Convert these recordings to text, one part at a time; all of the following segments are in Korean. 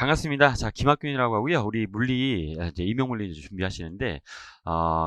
반갑습니다. 자, 김학균이라고 하고요. 우리 물리, 이제 임용물리 이제 준비하시는데,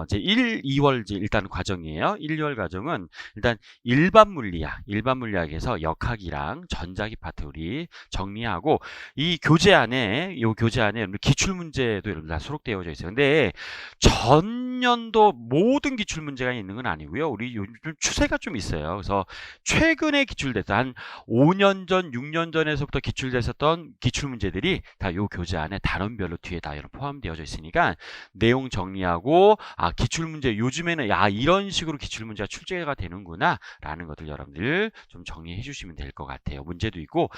이제 1, 2월 이제 일단 과정이에요. 1, 2월 과정은 일단 일반 물리학에서 역학이랑 전자기 파트 우리 정리하고, 이 교재 안에, 여러분들 기출문제도 여러분들 다 수록되어져 있어요. 근데 전년도 모든 기출문제가 있는 건 아니고요. 우리 요즘 추세가 좀 있어요. 그래서 최근에 기출돼서 한 5년 전, 6년 전에서부터 기출됐었던 기출문제들이 다 요 교재 안에 단원별로 뒤에 다 포함되어져 있으니까 내용 정리하고 기출문제 요즘에는 이런 식으로 기출문제가 출제가 되는구나 라는 것들 여러분들 좀 정리해 주시면 될 것 같아요. 문제도 있고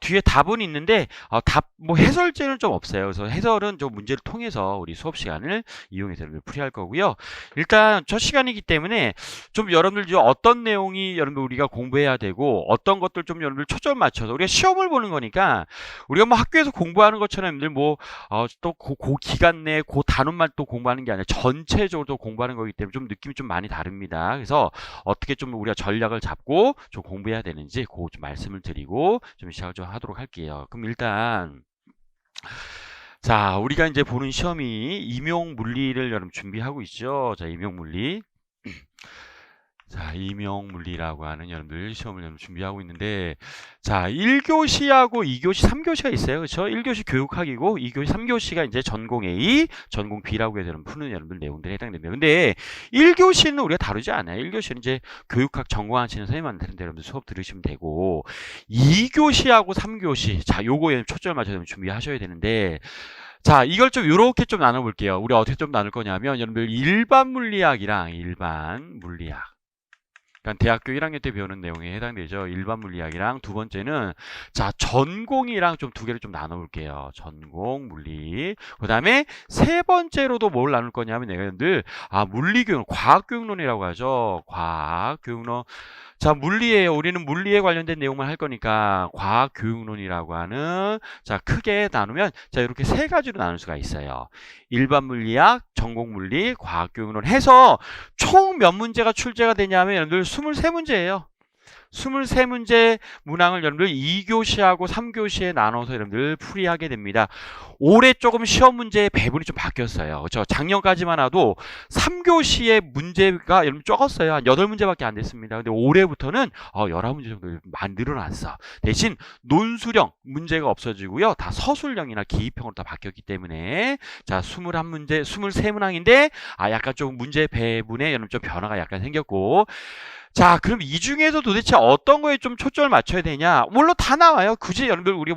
뒤에 답은 있는데 답 뭐 해설제는 좀 없어요. 그래서 해설은 좀 문제를 통해서 우리 수업 시간을 이용해서 풀이할 거고요. 일단 첫 시간이기 때문에 좀 여러분들 어떤 내용이 여러분들 우리가 공부해야 되고 어떤 것들 좀 여러분들 초점 맞춰서 우리가 시험을 보는 거니까 우리가 뭐 학교에서 공부하는 것처럼 여러분들 또 그 기간 내에 그 단원만 또 공부하는 게 아니라 전체적으로 공부하는 거기 때문에 좀 느낌이 좀 많이 다릅니다. 그래서 어떻게 좀 우리가 전략을 잡고 좀 공부해야 되는지 그 좀 말씀을 드리고 좀 시작을 좀 하도록 할게요. 그럼 일단 자, 우리가 이제 보는 시험이 임용물리를 여러분 준비하고 있죠. 자, 임용물리. 자, 임용물리라고 하는 여러분들 시험을 여러분 준비하고 있는데, 자, 1교시하고 2교시, 3교시가 있어요. 그렇죠? 1교시 교육학이고 2교시, 3교시가 이제 전공 A, 전공 B라고 해서 푸는 여러분들 내용들에 해당됩니다. 근데 1교시는 우리가 다루지 않아요. 1교시는 이제 교육학 전공하시는 선생님한테 여러분들 수업 들으시면 되고, 2교시하고 3교시, 자, 요거에 초점을 맞춰서 준비하셔야 되는데, 자, 이걸 좀 요렇게 좀 나눠볼게요. 우리 어떻게 좀 나눌 거냐면, 여러분들 일반 물리학이랑 일반 물리학. 그러니까 대학교 1학년 때 배우는 내용에 해당되죠. 일반 물리학이랑 두 번째는 자, 전공이랑 좀 두 개를 좀 나눠볼게요. 전공, 물리. 그 다음에 세 번째로도 뭘 나눌 거냐면 여러분들 물리교육, 과학교육론이라고 하죠. 과학교육론. 자, 물리예요. 우리는 물리에 관련된 내용만 할 거니까 과학교육론이라고 하는 자, 크게 나누면 자, 이렇게 세 가지로 나눌 수가 있어요. 일반 물리학, 전공 물리, 과학교육론 해서 총 몇 문제가 출제가 되냐면 여러분들 23문제예요. 23문제 문항을 여러분들 2교시하고 3교시에 나눠서 여러분들 풀이하게 됩니다. 올해 조금 시험 문제의 배분이 좀 바뀌었어요. 그렇죠? 작년까지만 해도 3교시의 문제가 여러분 적었어요. 한 8문제밖에 안 됐습니다. 근데 올해부터는 11문제 정도 많이 늘어났어. 대신 논술형 문제가 없어지고요. 다 서술형이나 기입형으로 다 바뀌었기 때문에 자, 21문제, 23문항인데 약간 좀 문제 배분에 여러분 좀 변화가 약간 생겼고 자, 그럼 이 중에서 도대체 어떤 거에 좀 초점을 맞춰야 되냐? 물론 다 나와요. 굳이 여러분들 우리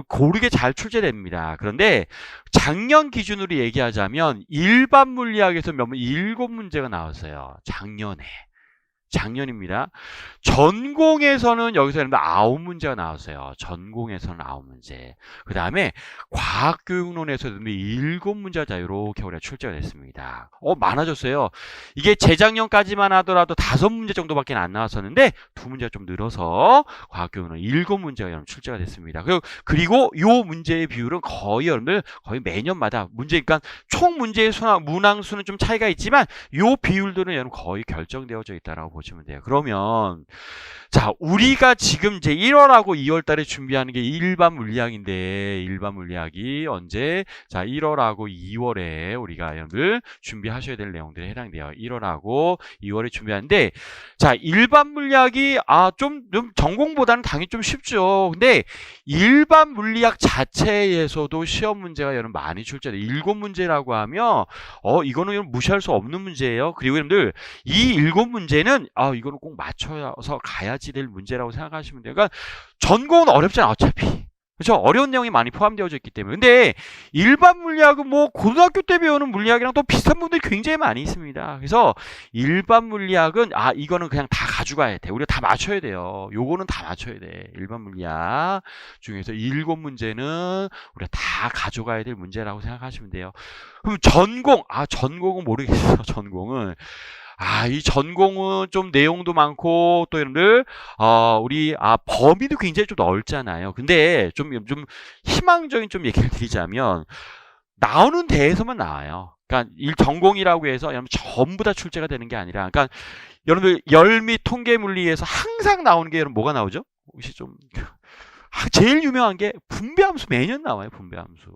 고르게 잘 출제됩니다. 그런데 작년 기준으로 얘기하자면 일반 물리학에서 몇 문, 7문제가 나왔어요. 작년입니다. 전공에서는 여기서 여러분들 9문제가 나왔어요. 전공에서는 9문제. 그 다음에 과학교육론에서 7문제가 자, 이렇게 우리가 출제가 됐습니다. 많아졌어요. 이게 재작년까지만 하더라도 5문제 정도밖에 안 나왔었는데 2문제가 좀 늘어서 과학교육론 7문제가 여러분 출제가 됐습니다. 그리고 이 문제의 비율은 거의 여러분들 거의 매년마다 그러니까 총 문제의 문항 수는 좀 차이가 있지만 이 비율들은 여러분 거의 결정되어져 있다라고 보시면 돼요. 그러면 자, 우리가 지금 이제 1월하고 2월 달에 준비하는 게 일반 물리학인데 일반 물리학이 언제? 자, 1월하고 2월에 우리가 여러분들 준비하셔야 될 내용들에 해당돼요. 1월하고 2월에 준비하는데 자, 일반 물리학이 좀 전공보다는 당연히 좀 쉽죠. 근데 일반 물리학 자체에서도 시험 문제가 여러분 많이 출제돼요. 7문제라고 하면 이거는 여러분 무시할 수 없는 문제예요. 그리고 여러분들 이 7문제는 이거는 꼭 맞춰서 가야지 될 문제라고 생각하시면 돼요. 그러니까 전공은 어렵잖아 어차피. 그렇죠? 어려운 내용이 많이 포함되어져 있기 때문에. 근데 일반 물리학은 고등학교 때 배우는 물리학이랑 또 비슷한 부분들이 굉장히 많이 있습니다. 그래서 일반 물리학은 이거는 그냥 다 가져가야 돼. 우리가 다 맞춰야 돼요. 요거는 다 맞춰야 돼. 일반 물리학 중에서 7문제는 우리가 다 가져가야 될 문제라고 생각하시면 돼요. 그럼 전공은 모르겠어요. 전공은 이 전공은 좀 내용도 많고 또 여러분들 우리 범위도 굉장히 좀 넓잖아요. 근데 좀 희망적인 좀 얘기를 드리자면 나오는 데에서만 나와요. 그러니까 전공이라고 해서 여러분 전부 다 출제가 되는 게 아니라 그러니까 여러분들 열 및 통계 물리에서 항상 나오는 게 여러분 뭐가 나오죠? 혹시 좀 제일 유명한 게 분배함수 매년 나와요. 분배함수.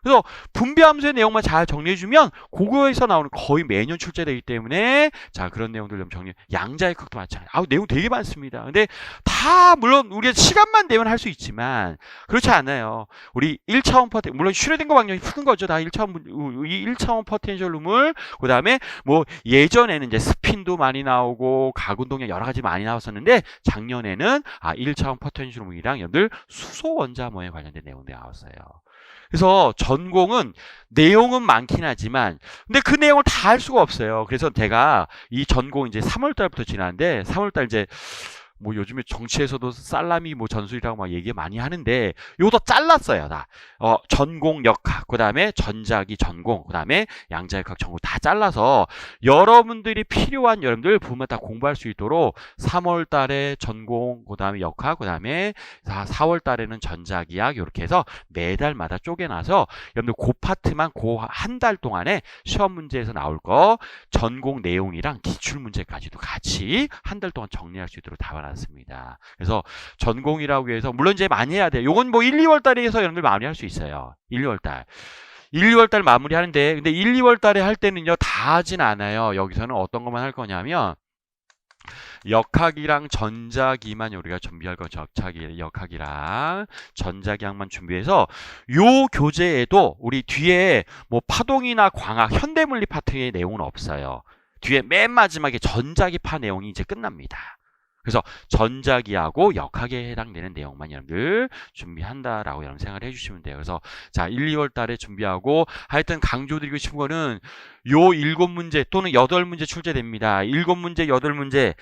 그래서 분배함수의 내용만 잘 정리해주면 그거에서 나오는 거의 매년 출제되기 때문에 자 그런 내용들 좀 정리. 양자의 극도 마찬가지. 내용 되게 많습니다. 근데 다 물론 우리가 시간만 되면 할 수 있지만 그렇지 않아요. 우리 1차원 포텐 물론 슈레딩거 방정식 푸는 거죠. 다 1차원 포텐셜룸을 그다음에 뭐 예전에는 이제 스핀도 많이 나오고 가운동력 여러 가지 많이 나왔었는데 작년에는 1차원 포텐셜룸이랑 여러분들 수소 원자모에 관련된 내용들이 나왔어요. 그래서 전공은 내용은 많긴 하지만 근데 그 내용을 다 할 수가 없어요. 그래서 제가 이 전공 이제 3월 달부터 지나는데 3월 달 이제 뭐 요즘에 정치에서도 살라미 뭐 전술이라고 막 얘기 많이 하는데 요거 잘랐어요. 다. 전공 역학, 그다음에 전자기 전공, 그다음에 양자역학 전공 다 잘라서 여러분들이 필요한 여러분들 보면 다 공부할 수 있도록 3월 달에 전공, 그다음에 역학, 그다음에 4월 달에는 전자기학 이렇게 해서 매달마다 쪼개놔서 여러분들 그 파트만 그 한 달 동안에 시험 문제에서 나올 거 전공 내용이랑 기출 문제까지도 같이 한 달 동안 정리할 수 있도록 담아놨습니다. 그래서 전공이라고 해서 물론 이제 많이 해야 돼요. 요건 뭐 1, 2월 달에 해서 여러분들 마무리할 수 있어요. 1, 2월 달. 1, 2월 달 마무리하는데 근데 1, 2월 달에 할 때는요 다 하진 않아요. 여기서는 어떤 것만 할 거냐면 역학이랑 전자기만 우리가 준비할 거 역학이랑 전자기학만 준비해서 요 교재에도 우리 뒤에 뭐 파동이나 광학, 현대물리 파트의 내용은 없어요. 뒤에 맨 마지막에 전자기파 내용이 이제 끝납니다. 그래서 전자기하고 역학에 해당되는 내용만 여러분들 준비한다라고 여러분 생각을 해주시면 돼요. 그래서 자 1, 2월 달에 준비하고 하여튼 강조드리고 싶은 거는 요 7문제 또는 8문제 출제됩니다. 7문제, 8문제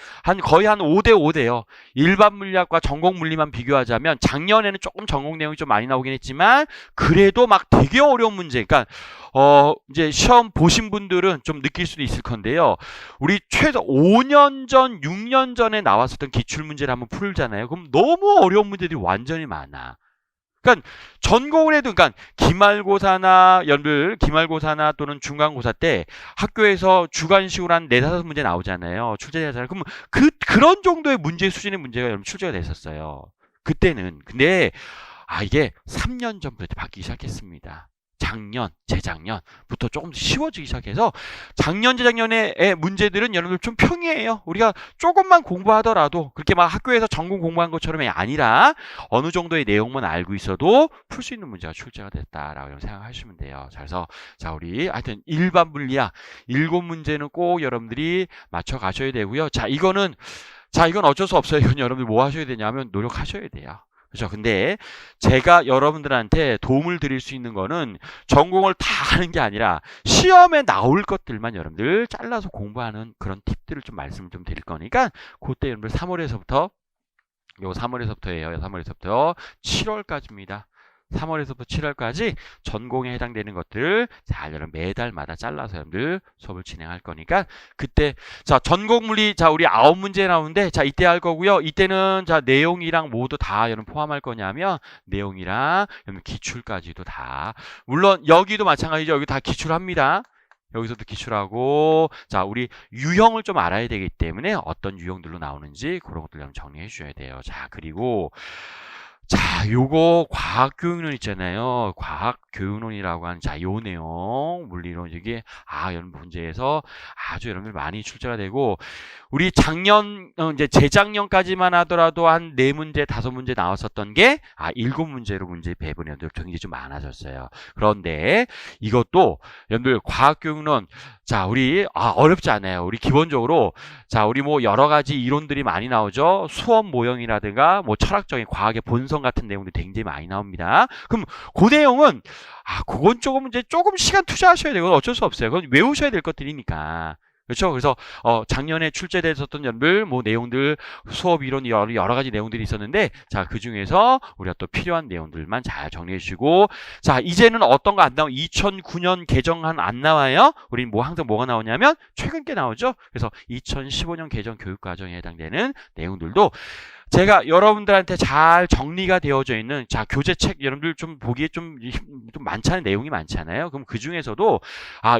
거의 한 5대 5대요. 일반 물리학과 전공 물리만 비교하자면 작년에는 조금 전공 내용이 좀 많이 나오긴 했지만 그래도 막 되게 어려운 문제. 그러니까 이제 시험 보신 분들은 좀 느낄 수도 있을 건데요. 우리 최소 5년 전, 6년 전에 나왔었던 기출문제를 한번 풀잖아요. 그럼 너무 어려운 문제들이 완전히 많아. 그러니까 전공을 해도 그러니까 기말고사나 또는 중간고사 때 학교에서 주관식으로 한 4-5문제 나오잖아요. 출제되잖아요. 그럼 그런 정도의 문제 수준의 문제가 여러분 출제가 됐었어요. 그때는. 근데 이게 3년 전부터 바뀌기 시작했습니다. 재작년부터 조금 쉬워지기 시작해서 작년, 재작년의 문제들은 여러분들 좀 평이해요. 우리가 조금만 공부하더라도 그렇게 막 학교에서 전공 공부한 것처럼이 아니라 어느 정도의 내용만 알고 있어도 풀 수 있는 문제가 출제가 됐다라고 생각하시면 돼요. 그래서 자 우리 하여튼 일반 물리학 7문제는 꼭 여러분들이 맞춰 가셔야 되고요. 이건 어쩔 수 없어요. 이건 여러분들 뭐 하셔야 되냐면 노력하셔야 돼요. 그렇죠. 근데 제가 여러분들한테 도움을 드릴 수 있는 거는 전공을 다 하는 게 아니라 시험에 나올 것들만 여러분들 잘라서 공부하는 그런 팁들을 좀 말씀을 좀 드릴 거니까 그때 여러분들 3월에서부터예요. 3월에서부터 7월까지입니다. 3월에서부터 7월까지 전공에 해당되는 것들 잘 여러분 매달마다 잘라서 여러분들 수업을 진행할 거니까 그때 자 전공 물리 우리 9문제 나오는데 이때 할 거고요. 이때는 내용이랑 모두 다 여러분 포함할 거냐면 내용이랑 여러분 기출까지도 다 물론 여기도 마찬가지죠. 여기 다 기출합니다. 여기서도 기출하고 우리 유형을 좀 알아야 되기 때문에 어떤 유형들로 나오는지 그런 것들 좀 정리해 주셔야 돼요. 그리고 요거 과학교육론 있잖아요. 과학교육론이라고 하는 요 내용 물리론 이게 여러분 문제에서 아주 여러분들 많이 출제가 되고 우리 작년 이제 재작년까지만 하더라도 한 4문제, 5문제 나왔었던 게 7문제로 문제 배분이 굉장히 좀 많아졌어요. 그런데 이것도 여러분들 과학교육론 우리 어렵지 않아요. 우리 기본적으로 우리 뭐 여러 가지 이론들이 많이 나오죠. 수업 모형이라든가 뭐 철학적인 과학의 본성 같은 내용들이 굉장히 많이 나옵니다. 그럼 그 내용은 그건 조금 시간 투자하셔야 되고 어쩔 수 없어요. 그건 외우셔야 될 것들이니까. 그렇죠? 그래서 작년에 출제됐었던 연들 뭐 내용들 수업 이론 여러 가지 내용들이 있었는데 그 중에서 우리가 또 필요한 내용들만 잘 정리해 주시고 이제는 어떤 거 안 나와요? 2009년 개정안 안 나와요? 우리는 항상 뭐가 나오냐면 최근 게 나오죠. 그래서 2015년 개정 교육과정에 해당되는 내용들도 제가 여러분들한테 잘 정리가 되어져 있는 자 교재책 여러분들 좀 보기에 좀 많잖아요. 내용이 많잖아요. 그럼 그 중에서도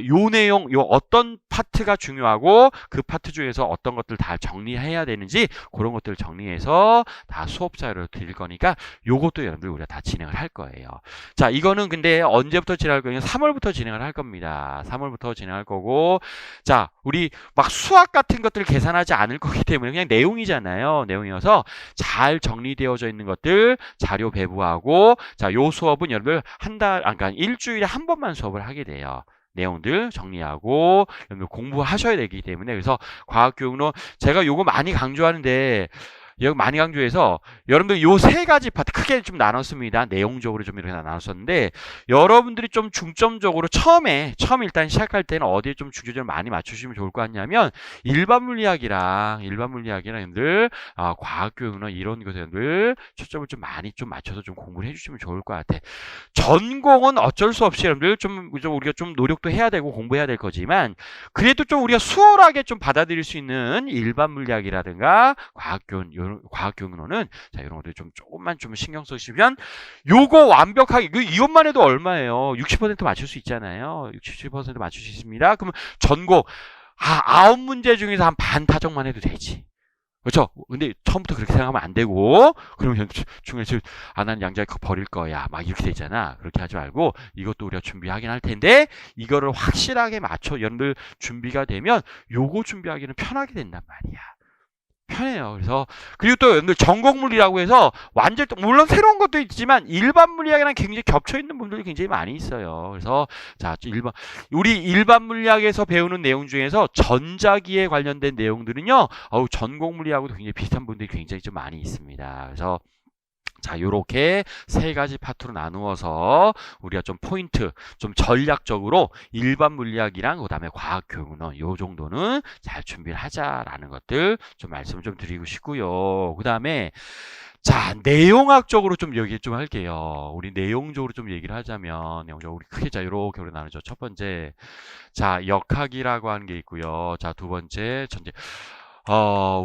요 내용 요 어떤 파트가 중요하고 그 파트 중에서 어떤 것들 다 정리해야 되는지 그런 것들을 정리해서 다 수업자료로 드릴 거니까 요것도 여러분들 우리가 다 진행을 할 거예요. 자 이거는 근데 언제부터 진행할 거냐면 3월부터 진행을 할 겁니다. 3월부터 진행할 거고 자 우리 막 수학 같은 것들 계산하지 않을 거기 때문에 그냥 내용이잖아요. 내용이어서 잘 정리되어져 있는 것들 자료 배부하고 자 요 수업은 여러분들 그러니까 일주일에 한 번만 수업을 하게 돼요. 내용들 정리하고 여러분들 공부하셔야 되기 때문에 그래서 과학교육론 제가 요거 많이 강조하는데 여기 많이 강조해서 여러분들 요 세 가지 파트 크게 좀 나눴습니다. 내용적으로 좀 이렇게 나눴었는데 여러분들이 좀 중점적으로 처음 일단 시작할 때는 어디에 좀 중점을 많이 맞추시면 좋을 것 같냐면 일반 물리학이랑 여러분들 과학교육론 이런 것들 초점을 좀 많이 좀 맞춰서 좀 공부를 해주시면 좋을 것 같아. 전공은 어쩔 수 없이 여러분들 좀 우리가 좀 노력도 해야 되고 공부해야 될 거지만 그래도 좀 우리가 수월하게 좀 받아들일 수 있는 일반 물리학이라든가 과학교육론은 자 이런 것들 좀 조금만 좀 신경 쓰시면 요거 완벽하게 이것만 해도 얼마예요? 60% 맞출 수 있잖아요. 60% 맞출 수 있습니다. 그러면 전공 9문제 중에서 한 반 타정만 해도 되지. 그렇죠? 근데 처음부터 그렇게 생각하면 안 되고 그러면 중에서 난 양자역학 버릴 거야 막 이렇게 되잖아. 그렇게 하지 말고 이것도 우리가 준비하긴 할 텐데 이거를 확실하게 맞춰 여러분들 준비가 되면 요거 준비하기는 편하게 된단 말이야. 편해요. 그래서 그리고 또 여러분들 전공물리라고 해서 완전 물론 새로운 것도 있지만 일반 물리학이랑 굉장히 겹쳐 있는 분들이 굉장히 많이 있어요. 그래서 자 우리 일반 물리학에서 배우는 내용 중에서 전자기에 관련된 내용들은요. 전공물리하고도 굉장히 비슷한 분들이 굉장히 좀 많이 있습니다. 그래서 자, 요렇게 세 가지 파트로 나누어서 우리가 좀 포인트, 좀 전략적으로 일반 물리학이랑 그다음에 과학교육론 요 정도는 잘 준비를 하자라는 것들 좀 말씀을 좀 드리고 싶고요. 그다음에 자, 내용학적으로 좀 얘기 좀 할게요. 우리 내용적으로 좀 얘기를 하자면 우리 크게 자 요렇게 우리 나누죠. 첫 번째, 자 역학이라고 하는 게 있고요. 자 두 번째 전제.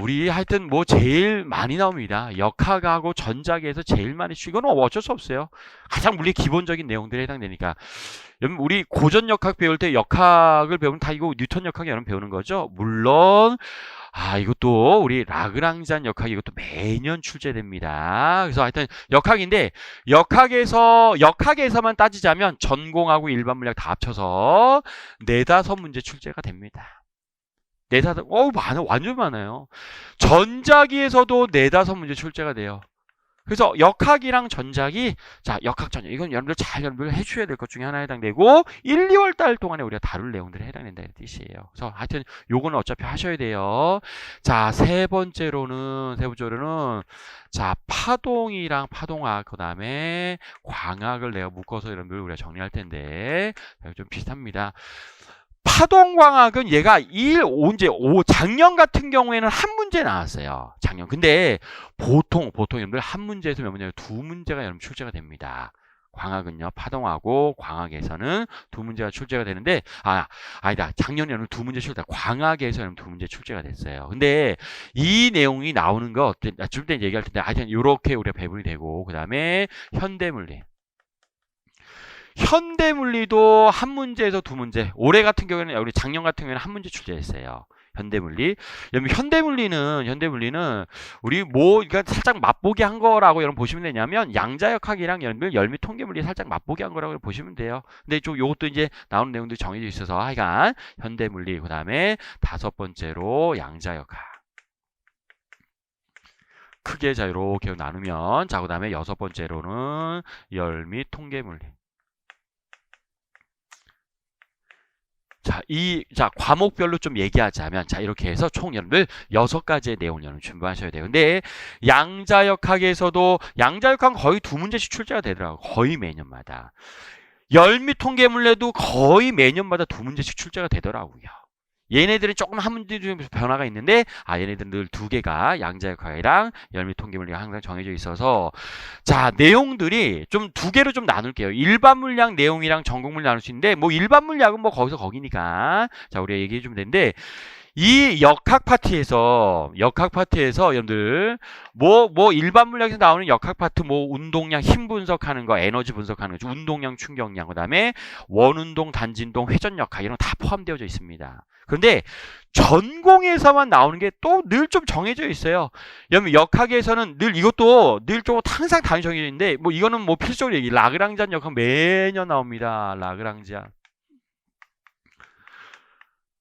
우리 하여튼 뭐 제일 많이 나옵니다. 역학하고 전자기에서 제일 많이 이거는 어쩔 수 없어요. 가장 물리 기본적인 내용들에 해당되니까. 우리 고전 역학 배울 때 역학을 배우면 다 이거 뉴턴 역학이 여러분 배우는 거죠. 물론 이것도 우리 라그랑지안 역학 이것도 매년 출제됩니다. 그래서 하여튼 역학인데 역학에서만 따지자면 전공하고 일반 물리학 다 합쳐서 4-5문제 출제가 됩니다. 4-5, 완전 많아요. 전자기에서도 4-5문제 출제가 돼요. 그래서 역학이랑 전자기, 자, 역학 전자, 이건 여러분들 잘 연구를 해주셔야 될 것 중에 하나에 해당되고, 1, 2월 달 동안에 우리가 다룰 내용들에 해당된다는 뜻이에요. 그래서 하여튼 요거는 어차피 하셔야 돼요. 자, 세 번째로는, 자, 파동이랑 파동학, 그 다음에 광학을 내가 묶어서 여러분들 우리가 정리할 텐데, 좀 비슷합니다. 파동광학은 얘가 작년 같은 경우에는 한 문제 나왔어요. 작년. 근데 보통 여러분들 한 문제에서 몇 문제가 2문제가 여러분 출제가 됩니다. 광학은요, 파동하고 광학에서는 2문제가 출제가 되는데, 아니다. 작년에 여러분 2문제 출제, 광학에서 여러분 2문제 출제가 됐어요. 근데 이 내용이 나오는 거, 좀 전에 얘기할 텐데, 하여튼 요렇게 우리가 배분이 되고, 그 다음에 현대물리. 현대물리도 한 문제에서 2문제. 올해 같은 경우에는 우리 작년 같은 경우에는 한 문제 출제했어요. 현대물리. 여러분 현대물리는 우리 그러니까 살짝 맛보기 한 거라고 여러분 보시면 되냐면 양자역학이랑 여러분들 열미 통계물리 살짝 맛보기 한 거라고 보시면 돼요. 근데 좀 요것도 이제 나오는 내용들이 정해져 있어서 하여간 현대물리 그다음에 5번째로 양자역학. 크게 자 이렇게 나누면 자 그다음에 6번째로는 열 및 통계물리. 자, 과목별로 좀 얘기하자면, 자, 이렇게 해서 총 여러분들 6가지의 내용을 여러분 준비하셔야 돼요. 근데, 양자역학에서도, 양자역학은 거의 2문제씩 출제가 되더라고요. 거의 매년마다. 열 및 통계물리도 거의 매년마다 2문제씩 출제가 되더라고요. 얘네들은 조금 한 문제 중에 변화가 있는데 얘네들은 늘 2개가 양자역학이랑 열 및 통계물리가 항상 정해져 있어서 자 내용들이 좀 2개로 좀 나눌게요. 일반 물리학 내용이랑 전공 물리 나눌 수 있는데 뭐 일반 물리학은 뭐 거기서 거기니까 자 우리가 얘기해 주면 되는데 이 역학 파트에서 여러분들 일반 물리학에서 나오는 역학 파트 운동량 힘 분석하는 거, 에너지 분석하는 거, 운동량, 충격량, 그다음에 원운동, 단진동, 회전 역학 이런 거 다 포함되어져 있습니다. 그런데 전공에서만 나오는 게 또 늘 좀 정해져 있어요. 여러분 역학에서는 늘 이것도 늘 좀 항상 당연히 정해져 있는데 이거는 필수적으로 얘기. 라그랑지안 역학 매년 나옵니다.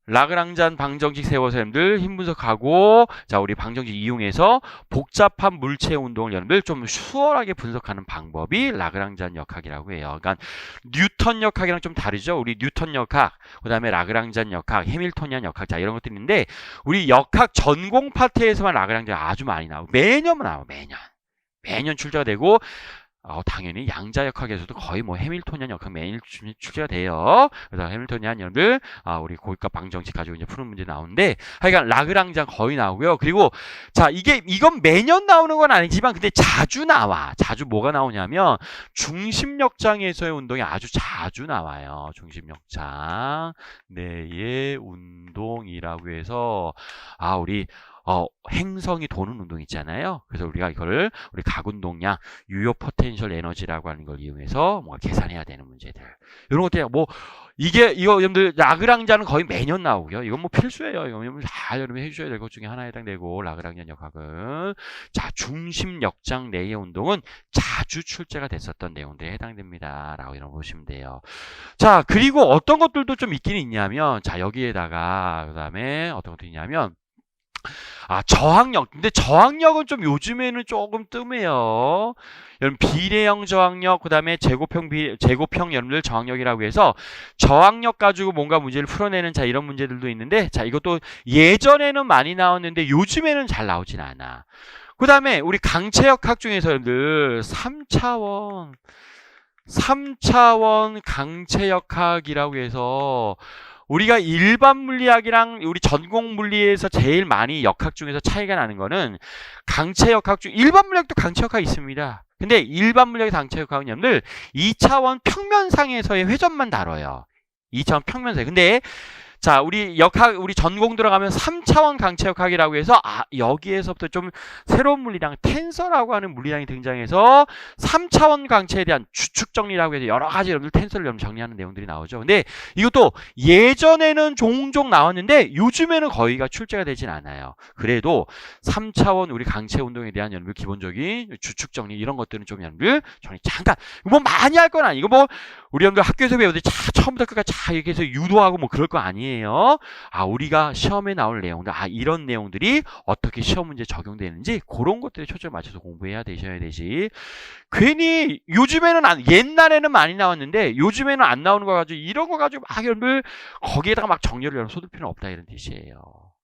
라그랑지안 방정식 세워서 여러분들 힘 분석하고, 자, 우리 방정식 이용해서 복잡한 물체 운동을 여러분들 좀 수월하게 분석하는 방법이 라그랑지안 역학이라고 해요. 그러니까 뉴턴 역학이랑 좀 다르죠. 우리 뉴턴 역학, 그 다음에 라그랑지안 역학, 해밀토니안 역학, 자, 이런 것들이 있는데 우리 역학 전공 파트에서만 라그랑지안 아주 많이 나오고 매년 나와요. 매년 출제가 되고, 당연히 양자역학에서도 거의 해밀토니안 역학 매일 출제가 돼요. 그래서 해밀토니안 여러분들 우리 고기값 방정식 가지고 이제 푸는 문제 나오는데, 하여간 라그랑지안 거의 나오고요. 그리고 자, 이건 매년 나오는 건 아니지만 근데 자주 나와. 자주 뭐가 나오냐면 중심역장에서의 운동이 아주 자주 나와요. 중심역장 내의 운동이라고 해서 우리 행성이 도는 운동 있잖아요. 그래서 우리가 이걸 우리 각운동량, 유효 포텐셜 에너지라고 하는 걸 이용해서 계산해야 되는 문제들. 이런 것들 이거 여러분들 라그랑지안은 거의 매년 나오고요. 이건 필수예요. 이거 여러분 해주셔야 될 것 중에 하나에 해당되고, 라그랑지안 역학은 자, 중심 역장 내의 운동은 자주 출제가 됐었던 내용들에 해당됩니다라고 이런 거 보시면 돼요. 자, 그리고 어떤 것들도 좀 있긴 있냐면, 자, 여기에다가 그다음에 어떤 것도 있냐면 저항력. 근데 저항력은 좀 요즘에는 조금 뜸해요. 여러분 비례형 저항력, 그 다음에 제곱형 여러분들 저항력이라고 해서 저항력 가지고 뭔가 문제를 풀어내는 자, 이런 문제들도 있는데, 자, 이것도 예전에는 많이 나왔는데 요즘에는 잘 나오진 않아. 그 다음에 우리 강체역학 중에서 여러분들 3차원 강체역학이라고 해서 우리가 일반 물리학이랑 우리 전공 물리에서 제일 많이 역학 중에서 차이가 나는 거는 강체 역학 중, 일반 물리학도 강체 역학이 있습니다. 근데 일반 물리학의 강체 역학은 여러분들 2차원 평면상에서의 회전만 다뤄요. 2차원 평면상. 근데 자, 우리 전공 들어가면 3차원 강체역학이라고 해서 여기에서부터 좀 새로운 물리량, 텐서라고 하는 물리량이 등장해서 3차원 강체에 대한 추측 정리라고 해서 여러 가지 여러분들 텐서를 여러분 정리하는 내용들이 나오죠. 근데 이것도 예전에는 종종 나왔는데 요즘에는 거의가 출제가 되진 않아요. 그래도 3차원 우리 강체 운동에 대한 여러분들 기본적인 추측 정리, 이런 것들은 좀 여러분들 정리 잠깐, 많이 할 건 아니고 우리 여러분들 학교에서 배우듯이 처음부터 끝까지 이렇게 해서 유도하고 그럴 거 아니에요. 우리가 시험에 나올 내용들, 이런 내용들이 어떻게 시험 문제 적용되는지 그런 것들에 초점을 맞춰서 공부해야 되셔야 되지. 괜히 요즘에는 옛날에는 많이 나왔는데 요즘에는 안 나오는 거 가지고 이런 거 가지고 여러분들 거기에다가 정렬을 쏟을 필요는 없다, 이런 뜻이에요.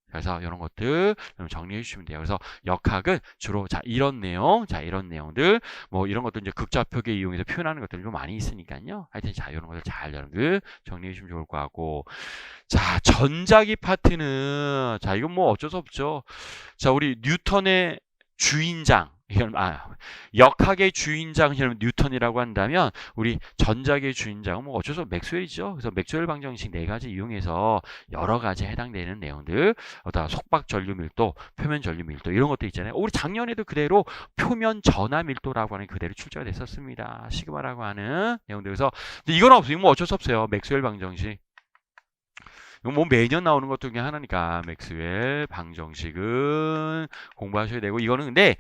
그래서 이런 것들 정리해 주시면 돼요. 그래서 역학은 주로 이런 내용들 이런 것도 이제 극좌표계 이용해서 표현하는 것들이 좀 많이 있으니까요. 하여튼 이런 것들 잘 여러분들 정리해 주시면 좋을 것 같고, 자, 전자기 파트는 이건 어쩔 수 없죠. 자, 우리 뉴턴의 주인장, 역학의 주인장 뉴턴이라고 한다면 우리 전자기의 주인장은 어쩔 수 없이 맥스웰이죠. 그래서 맥스웰 방정식 4가지 이용해서 여러 가지 해당되는 내용들, 속박 전류 밀도, 표면 전류 밀도, 이런 것도 있잖아요. 우리 작년에도 그대로 표면 전하 밀도라고 하는 그대로 출제가 됐었습니다. 시그마라고 하는 내용들. 그래서 이건 없어요. 이건 어쩔 수 없어요. 맥스웰 방정식. 이거 매년 나오는 것 중에 하나니까 맥스웰 방정식은 공부하셔야 되고, 이거는 근데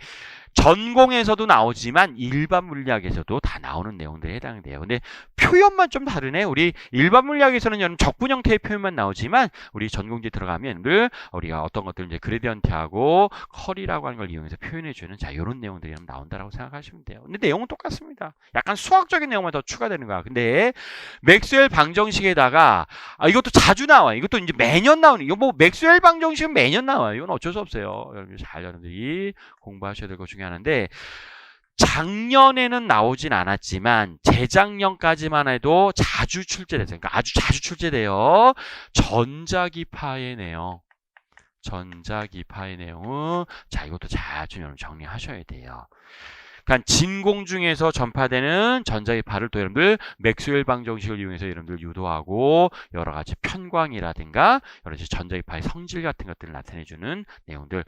전공에서도 나오지만 일반 물리학에서도 다 나오는 내용들에 해당돼요. 근데 표현만 좀 다르네. 우리 일반 물리학에서는 적분 형태의 표현만 나오지만 우리 전공지에 들어가면 우리가 어떤 것들 이제 그레디언트하고 컬이라고 하는 걸 이용해서 표현해주는 이런 내용들이 나온다라고 생각하시면 돼요. 근데 내용은 똑같습니다. 약간 수학적인 내용만 더 추가되는 거야. 근데 맥스웰 방정식에다가 이것도 자주 나와요. 이것도 이제 매년 나오는, 이거 맥스웰 방정식은 매년 나와요. 이건 어쩔 수 없어요. 여러분들이 공부하셔야 될 것 중에 하나인데, 작년에는 나오진 않았지만 재작년까지만 해도 자주 출제됐어요. 그러니까 아주 자주 출제돼요. 전자기파의 내용은 이것도 잘 좀 정리하셔야 돼요. 그러니까 진공 중에서 전파되는 전자기파를 또 여러분들 맥스웰 방정식을 이용해서 여러분들 유도하고 여러 가지 편광이라든가 여러 가지 전자기파의 성질 같은 것들을 나타내주는 내용들,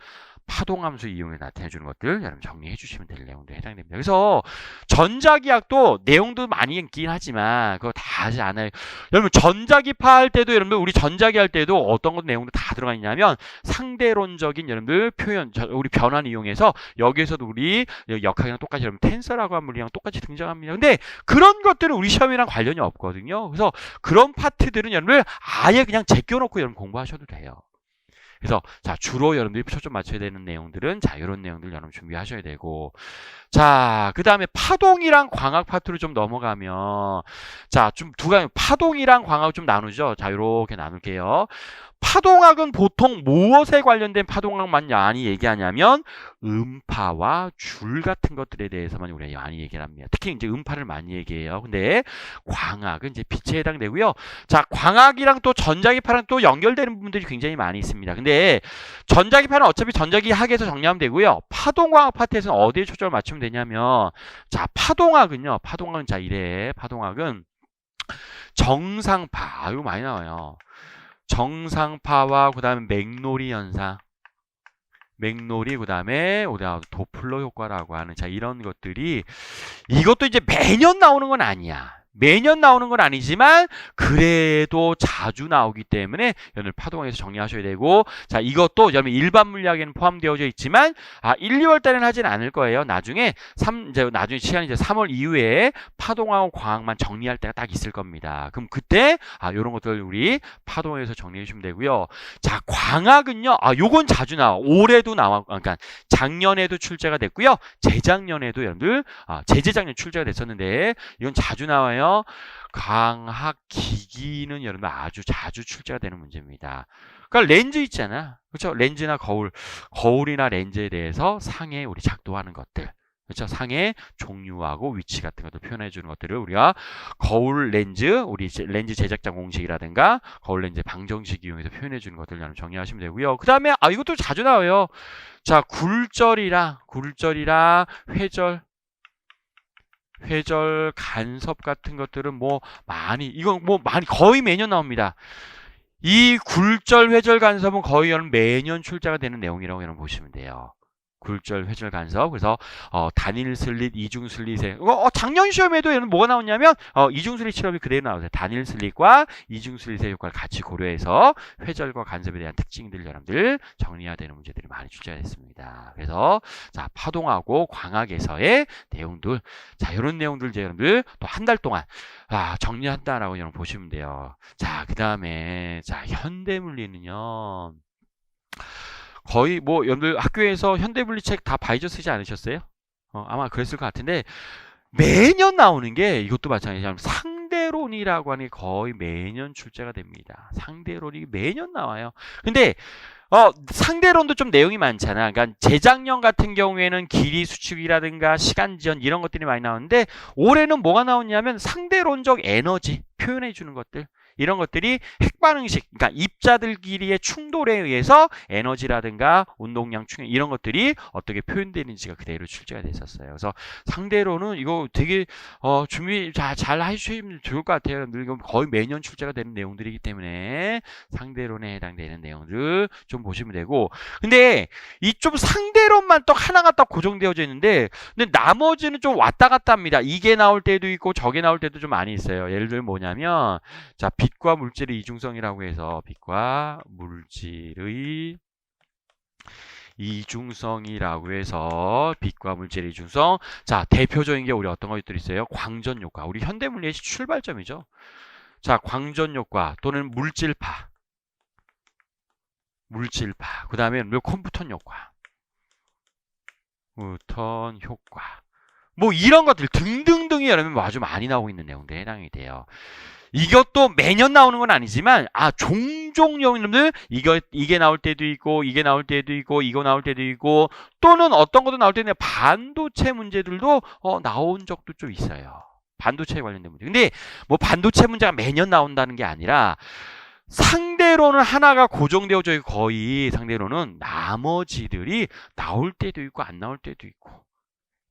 파동함수 이용해 나타내주는 것들 여러분 정리해 주시면 될 내용들에 해당됩니다. 그래서 전자기학도 내용도 많이 있긴 하지만 그거 다 하지 않아요. 여러분 전자기파 할 때도 여러분들 우리 전자기 할 때도 어떤 것 내용도 다 들어가 있냐면 상대론적인 여러분들 표현, 우리 변환 이용해서 여기에서도 우리 역학이랑 똑같이 여러분 텐서라고 한 물리랑 똑같이 등장합니다. 근데 그런 것들은 우리 시험이랑 관련이 없거든요. 그래서 그런 파트들은 여러분들 아예 그냥 제껴놓고 여러분 공부하셔도 돼요. 그래서 자 주로 여러분들이 초점 맞춰야 되는 내용들은 자 이런 내용들 여러분 준비하셔야 되고, 자 그 다음에 파동이랑 광학 파트로 좀 넘어가면 자 좀 두 가지 파동이랑 광학을 좀 나누죠. 자 이렇게 나눌게요. 파동학은 보통 무엇에 관련된 파동학만 많이 얘기하냐면 음파와 줄 같은 것들에 대해서만 우리가 많이 얘기를 합니다. 특히 이제 음파를 많이 얘기해요. 근데 광학은 이제 빛에 해당되고요. 자, 광학이랑 또 전자기파랑 또 연결되는 부분들이 굉장히 많이 있습니다. 근데 전자기파는 어차피 전자기학에서 정리하면 되고요. 파동광학 파트에서는 어디에 초점을 맞추면 되냐면 자, 파동학은요. 파동학은 자 이래. 파동학은 정상파. 이거 많이 나와요. 정상파와 그 다음에 맥노리 현상, 맥노리 그 다음에 도플러 효과라고 하는 자 이런 것들이 이것도 이제 매년 나오는 건 아니야. 매년 나오는 건 아니지만 그래도 자주 나오기 때문에 여러분 파동에서 정리하셔야 되고, 자 이것도 여러분 일반 물리학에는 포함되어져 있지만 1, 2월 달에는 하진 않을 거예요. 나중에 나중에 시간이 이제 3월 이후에 파동하고 광학만 정리할 때가 딱 있을 겁니다. 그럼 그때 이런 것들 우리 파동에서 정리해 주시면 되고요. 자 광학은요. 요건 자주 나와. 올해도 나와. 그러니까 작년에도 출제가 됐고요. 재작년에도 여러분들 재재작년 출제가 됐었는데 이건 자주 나와요. 광학 기기는 여러분 아주 자주 출제가 되는 문제입니다. 그러니까 렌즈 있잖아. 그렇죠? 렌즈나 거울이나 렌즈에 대해서 상에 우리 작동하는 것들. 그렇죠? 상의 종류하고 위치 같은 것들 표현해 주는 것들을 우리가 거울 렌즈, 우리 렌즈 제작자 공식이라든가 거울 렌즈 방정식 이용해서 표현해 주는 것들 여러분 정리하시면 되고요. 그 다음에 이것도 자주 나와요. 자, 굴절이랑 회절 간섭 같은 것들은 많이 거의 매년 나옵니다. 이 굴절 회절 간섭은 거의 매년 출제가 되는 내용이라고 여러분 보시면 돼요. 굴절 회절 간섭. 그래서 단일 슬릿, 이중 슬릿에 작년 시험에도 뭐가 나왔냐면 이중 슬릿 실험이 그대로 나오세요. 단일 슬릿과 이중 슬릿의 효과를 같이 고려해서 회절과 간섭에 대한 특징들 여러분들 정리해야 되는 문제들이 많이 출제가 됐습니다. 그래서 자 파동하고 광학에서의 내용들, 자 이런 내용들 이제 여러분들 또 한 달 동안 정리한다라고 여러분 보시면 돼요. 자 그 다음에 자 현대물리는요. 거의 여러분들 학교에서 현대물리 책 다 바이저 쓰지 않으셨어요? 아마 그랬을 것 같은데 매년 나오는 게 이것도 마찬가지로 상대론이라고 하는 게 거의 매년 출제가 됩니다. 상대론이 매년 나와요. 근데 상대론도 좀 내용이 많잖아. 그러니까 재작년 같은 경우에는 길이 수축이라든가 시간 지연 이런 것들이 많이 나오는데 올해는 뭐가 나오냐면 상대론적 에너지 표현해 주는 것들. 이런 것들이 핵반응식, 그러니까 입자들끼리의 충돌에 의해서 에너지라든가 운동량 충격 이런 것들이 어떻게 표현되는지가 그대로 출제가 됐었어요. 그래서 상대로는 이거 되게 준비 잘 하시면 좋을 것 같아요. 이건 거의 매년 출제가 되는 내용들이기 때문에 상대론에 해당되는 내용들 좀 보시면 되고, 근데 이 좀 상대론만 딱 하나가 딱 고정되어져 있는데 근데 나머지는 좀 왔다 갔다 합니다. 이게 나올 때도 있고 저게 나올 때도 좀 많이 있어요. 예를 들면 뭐냐면 자 빛과 물질의 이중성이라고 해서 빛과 물질의 이중성이라고 해서 빛과 물질의 이중성. 자 대표적인 게 우리 어떤 것들이 있어요? 광전 효과. 우리 현대물리의 출발점이죠. 자 광전 효과 또는 물질파. 그 다음에 콤프턴 효과. 우턴 효과. 이런 것들 등등등이 여러분 아주 많이 나오고 있는 내용들에 해당이 돼요. 이것도 매년 나오는 건 아니지만 종종 여러분들 이게 나올 때도 있고 이게 나올 때도 있고 이거 나올 때도 있고 또는 어떤 것도 나올 때는 반도체 문제들도 나온 적도 좀 있어요. 반도체에 관련된 문제. 근데 반도체 문제가 매년 나온다는 게 아니라 상대로는 하나가 고정되어져 있고 거의 상대로는 나머지들이 나올 때도 있고 안 나올 때도 있고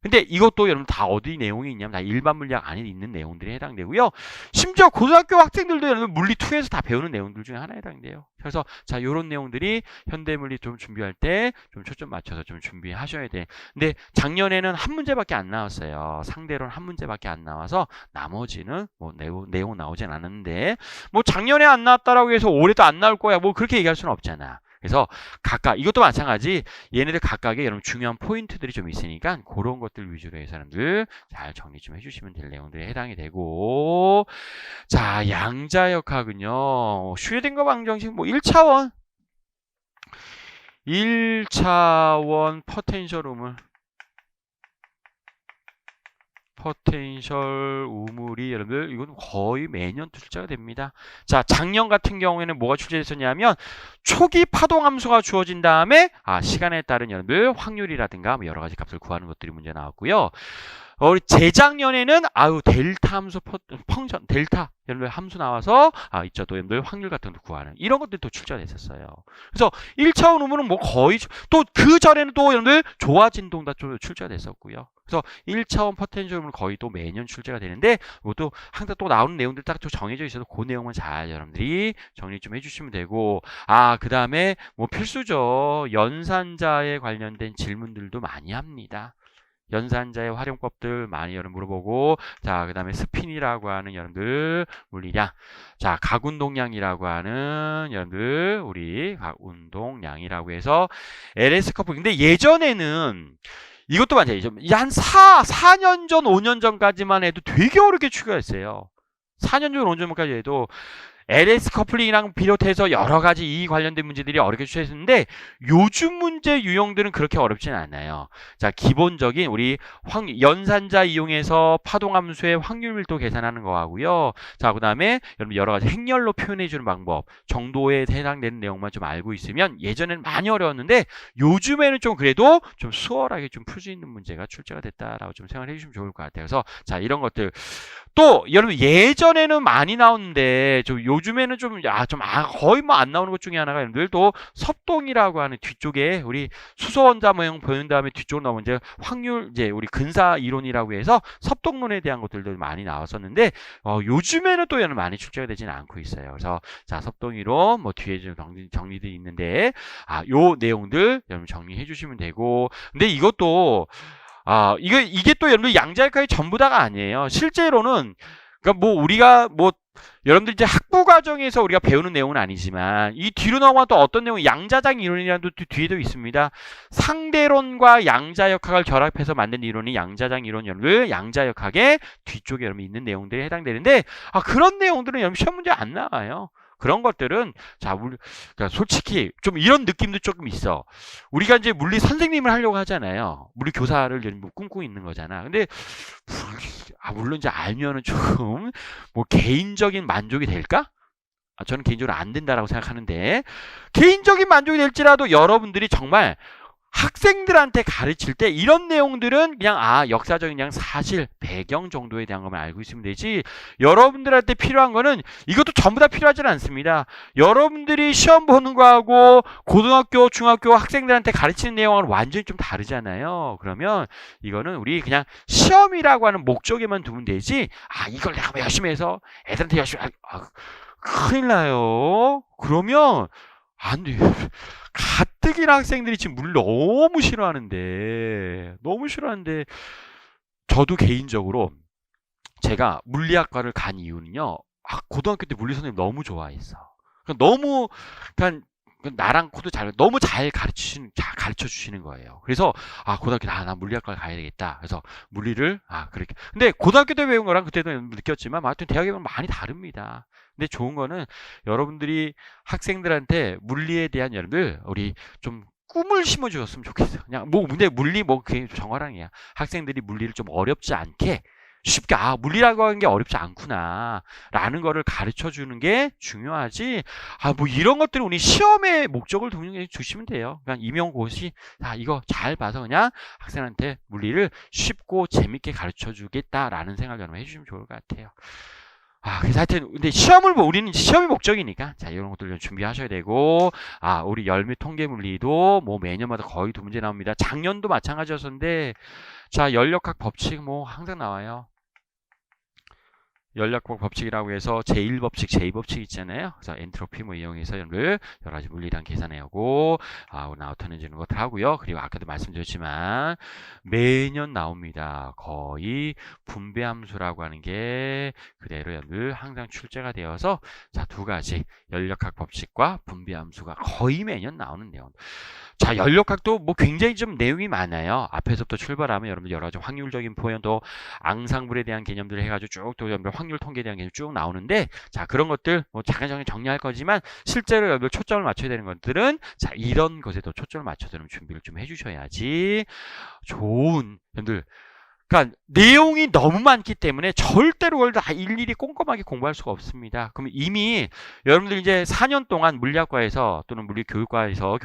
근데 이것도 여러분 다 어디 내용이 있냐면 다 일반 물리학 안에 있는 내용들이 해당되고요. 심지어 고등학교 학생들도 여러분 물리 2에서 다 배우는 내용들 중에 하나에 해당돼요. 그래서 자, 요런 내용들이 현대 물리 좀 준비할 때 좀 초점 맞춰서 좀 준비하셔야 돼. 근데 작년에는 한 문제밖에 안 나왔어요. 상대로는 한 문제밖에 안 나와서 나머지는 뭐 내용 나오진 않았는데 뭐 작년에 안 나왔다라고 해서 올해도 안 나올 거야. 뭐 그렇게 얘기할 수는 없잖아. 그래서 각각 이것도 마찬가지 얘네들 각각의 여러분 중요한 포인트들이 좀 있으니까 그런 것들 위주로 해서 사람들 잘 정리 좀 해주시면 될 내용들에 해당이 되고 자 양자역학은요 슈레딩거 방정식 뭐 1차원 포텐셜 우물이 여러분들 이건 거의 매년 출제가 됩니다. 자 작년 같은 경우에는 뭐가 출제됐었냐면 초기 파동 함수가 주어진 다음에 시간에 따른 여러분들 확률이라든가 뭐 여러 가지 값을 구하는 것들이 문제 나왔고요. 우리 재작년에는 델타 함수 펑션 델타 여러분들 함수 나와서 있죠. 또 여러분들 확률 같은 거 구하는 이런 것들도 출제가 됐었어요. 그래서 1차원 우물은 뭐 거의 또 그 전에는 또 여러분들 조화진동 다 출제가 됐었고요. 그래서 1차원 포텐셜 우물은 거의 또 매년 출제가 되는데 이것도 항상 또 나오는 내용들 딱 정해져 있어서 그 내용만 잘 여러분들이 정리 좀 해주시면 되고 그 다음에 뭐 필수죠. 연산자에 관련된 질문들도 많이 합니다. 연산자의 활용법들 많이 여러분 물어보고 자 그다음에 스핀이라고 하는 여러분들 물리량 자 각운동량이라고 하는 여러분들 우리 각운동량이라고 해서 LS 커플 근데 예전에는 이것도 마찬가지죠. 한 4년 전 5년 전까지만 해도 되게 어렵게 추가했어요. 4년 전 5년 전까지 해도 LS 커플링이랑 비롯해서 여러 가지 이 관련된 문제들이 어렵게 추가했는데 요즘 문제 유형들은 그렇게 어렵진 않아요. 자, 기본적인 우리 연산자 이용해서 파동함수의 확률밀도 계산하는 거 하고요. 자, 그다음에 여러분 여러 가지 행렬로 표현해 주는 방법 정도에 해당되는 내용만 좀 알고 있으면 예전에는 많이 어려웠는데 요즘에는 좀 그래도 좀 수월하게 좀 풀 수 있는 문제가 출제가 됐다라고 좀 생각해 주시면 좋을 것 같아요. 그래서 자, 이런 것들 또 여러분 예전에는 많이 나오는데 좀 요즘에는 거의 뭐 안 나오는 것 중에 하나가 여러분들 또 섭동이라고 하는 뒤쪽에 우리 수소원자 모형 보인 다음에 뒤쪽으로 나오면 이제 확률 이제 우리 근사 이론이라고 해서 섭동론에 대한 것들도 많이 나왔었는데 요즘에는 또 얘는 많이 출제가 되지는 않고 있어요. 그래서 자 섭동 이론 뭐 뒤에 좀 정리들이 있는데 요 내용들 여러분 정리해 주시면 되고 근데 이것도 이게 또 여러분들 양자역학이 전부 다가 아니에요. 실제로는, 그러니까 뭐 우리가 여러분들 이제 학부 과정에서 우리가 배우는 내용은 아니지만, 이 뒤로 넘어간 또 어떤 내용이 양자장 이론이라는 것도 뒤에도 있습니다. 상대론과 양자역학을 결합해서 만든 이론이 양자장 이론 여러분들, 양자역학의 뒤쪽에 여러분 있는 내용들에 해당되는데, 그런 내용들은 여러분 시험 문제 안 나와요. 그런 것들은 그러니까 솔직히 좀 이런 느낌도 조금 있어. 우리가 이제 물리 선생님을 하려고 하잖아요. 물리 교사를 꿈꾸고 있는 거잖아. 근데 물론 이제 알면은 조금 뭐 개인적인 만족이 될까? 저는 개인적으로 안 된다라고 생각하는데 개인적인 만족이 될지라도 여러분들이 정말 학생들한테 가르칠 때 이런 내용들은 그냥 역사적인 그냥 사실 배경 정도에 대한 것만 알고 있으면 되지 여러분들한테 필요한 거는 이것도 전부 다 필요하지는 않습니다. 여러분들이 시험 보는 거하고 고등학교 중학교 학생들한테 가르치는 내용은 완전히 좀 다르잖아요. 그러면 이거는 우리 그냥 시험이라고 하는 목적에만 두면 되지 이걸 내가 열심히 해서 애들한테 열심히 큰일 나요. 그러면 안 돼요. 가뜩이나 학생들이 지금 물 너무 싫어하는데 저도 개인적으로 제가 물리학과를 간 이유는요. 고등학교 때 물리 선생님 너무 좋아했어. 너무 나랑 코드 너무 잘 가르쳐 주시는 거예요. 그래서 고등학교 나 물리학과를 가야 되겠다. 그래서 물리를 그렇게. 근데 고등학교 때 배운 거랑 그때도 느꼈지만 하여튼 대학에 보면 많이 다릅니다. 근데 좋은 거는 여러분들이 학생들한테 물리에 대한 여러분들 우리 좀 꿈을 심어 주셨으면 좋겠어요. 그냥 근데 물리 그게 정화랑이야. 학생들이 물리를 좀 어렵지 않게 쉽게 물리라고 하는 게 어렵지 않구나 라는 거를 가르쳐 주는 게 중요하지 이런 것들은 우리 시험의 목적을 주시면 돼요. 그냥 임용고시 이거 잘 봐서 그냥 학생한테 물리를 쉽고 재밌게 가르쳐 주겠다라는 생각을 해주시면 좋을 것 같아요. 그래서 하여튼, 근데 우리는 시험이 목적이니까, 자, 이런 것들 좀 준비하셔야 되고, 우리 열 및 통계 물리도 뭐 매년마다 거의 두 문제 나옵니다. 작년도 마찬가지였었는데, 자, 연력학 법칙 뭐 항상 나와요. 연력학 법칙이라고 해서 제1법칙, 제2법칙 있잖아요. 그래서 엔트로피 뭐 이용해서 여러 가지 물리량 계산해오고, 나우턴해주는 것들 하고요. 그리고 아까도 말씀드렸지만, 매년 나옵니다. 거의 분배함수라고 하는 게 그대로 여러분들 항상 출제가 되어서, 자, 두 가지 연력학 법칙과 분배함수가 거의 매년 나오는 내용. 자, 연력학도 뭐 굉장히 좀 내용이 많아요. 앞에서부터 출발하면 여러분들 여러 가지 확률적인 표현도 앙상블에 대한 개념들을 해가지고 쭉 또 여러분들 확률 통계에 대한 개념 쭉 나오는데, 자, 그런 것들 뭐 잠깐 정리할 거지만 실제로 여러분들 초점을 맞춰야 되는 것들은, 자, 이런 것에도 초점을 맞춰서 준비를 좀 해주셔야지 좋은 여러분들. 그러니까 내용이 너무 많기 때문에 절대로 그걸 다 일일이 꼼꼼하게 공부할 수가 없습니다. 그럼 이미 여러분들 이제 4년 동안 물리학과에서 또는 물리교육과에서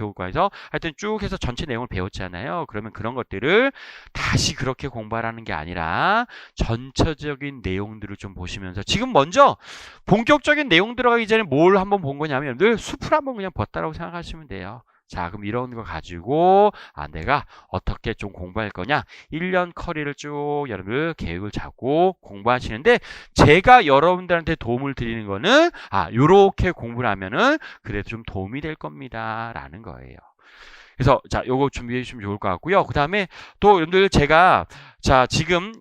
하여튼 쭉 해서 전체 내용을 배웠잖아요. 그러면 그런 것들을 다시 그렇게 공부하라는 게 아니라 전체적인 내용들을 좀 보시면서, 지금 먼저 본격적인 내용 들어가기 전에 뭘 한번 본 거냐면 여러분들 숲을 한번 그냥 봤다라고 생각하시면 돼요. 자, 그럼 이런 거 가지고 내가 어떻게 좀 공부할 거냐, 1년 커리를 쭉 여러분들 계획을 잡고 공부하시는데, 제가 여러분들한테 도움을 드리는 거는 요렇게 공부를 하면은 그래도 좀 도움이 될 겁니다 라는 거예요. 그래서 자, 요거 준비해 주시면 좋을 것 같고요. 그 다음에 또 여러분들 제가 지금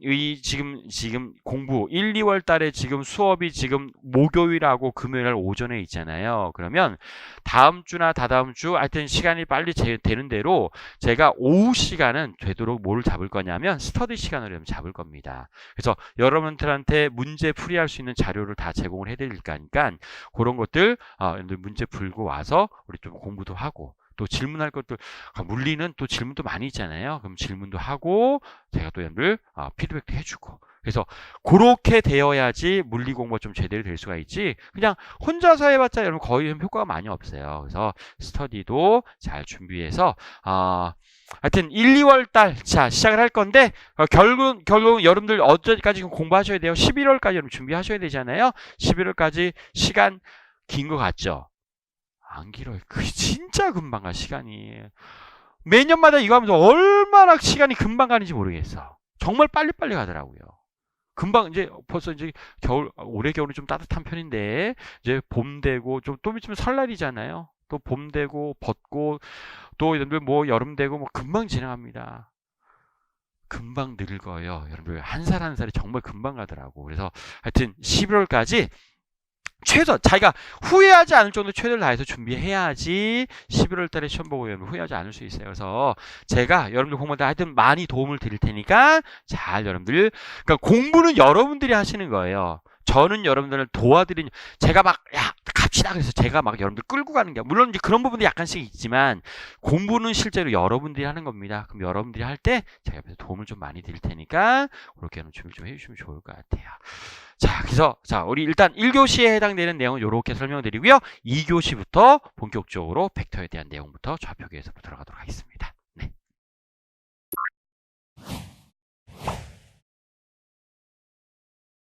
공부 1, 2월 달에 지금 수업이 지금 목요일하고 금요일 오전에 있잖아요. 그러면 다음 주나 다다음 주 하여튼 시간이 빨리 되는 대로 제가 오후 시간은 되도록 뭘 잡을 거냐면 스터디 시간을 잡을 겁니다. 그래서 여러분들한테 문제 풀이할 수 있는 자료를 다 제공을 해드릴 거니까 그런 것들 여러분들 문제 풀고 와서 우리 좀 공부도 하고, 또 질문할 것도, 물리는 또 질문도 많이 있잖아요. 그럼 질문도 하고 제가 또 여러분들 피드백도 해주고, 그래서 그렇게 되어야지 물리 공부가 좀 제대로 될 수가 있지, 그냥 혼자서 해봤자 여러분 거의 효과가 많이 없어요. 그래서 스터디도 잘 준비해서 하여튼 1, 2월 달 시작을 할 건데, 결국 여러분들 어제까지 공부하셔야 돼요. 11월까지 여러분 준비하셔야 되잖아요. 11월까지 시간 긴 거 같죠? 안 길어요. 진짜 금방 가, 시간이. 매년마다 이거 하면서 얼마나 시간이 금방 가는지 모르겠어. 정말 빨리빨리 가더라고요. 금방 이제 벌써 이제 올해 겨울은 좀 따뜻한 편인데, 이제 봄 되고 좀 있으면 설날이잖아요. 또 봄 되고 벗고 또 여러분들 뭐 여름 되고 뭐 금방 지나갑니다. 금방 늙어요. 여러분들 한 살 한 살이 정말 금방 가더라고. 그래서 하여튼 11월까지 최선, 자기가 후회하지 않을 정도 최선을 다해서 준비해야지 11월 달에 시험 보고 후회하지 않을 수 있어요. 그래서 제가 여러분들 공부할 때 하여튼 많이 도움을 드릴 테니까 잘 여러분들, 그러니까 공부는 여러분들이 하시는 거예요. 저는 여러분들을 도와드리는, 제가 막 갑시다 그래서 제가 막 여러분들 끌고 가는 게, 물론 이제 그런 부분도 약간씩 있지만 공부는 실제로 여러분들이 하는 겁니다. 그럼 여러분들이 할 때 제가 옆에서 도움을 좀 많이 드릴 테니까 그렇게 준비 좀 해주시면 좋을 것 같아요. 자, 그래서 우리 일단 1교시에 해당되는 내용은 이렇게 설명드리고요. 2교시부터 본격적으로 벡터에 대한 내용부터 좌표계에서 들어가도록 하겠습니다.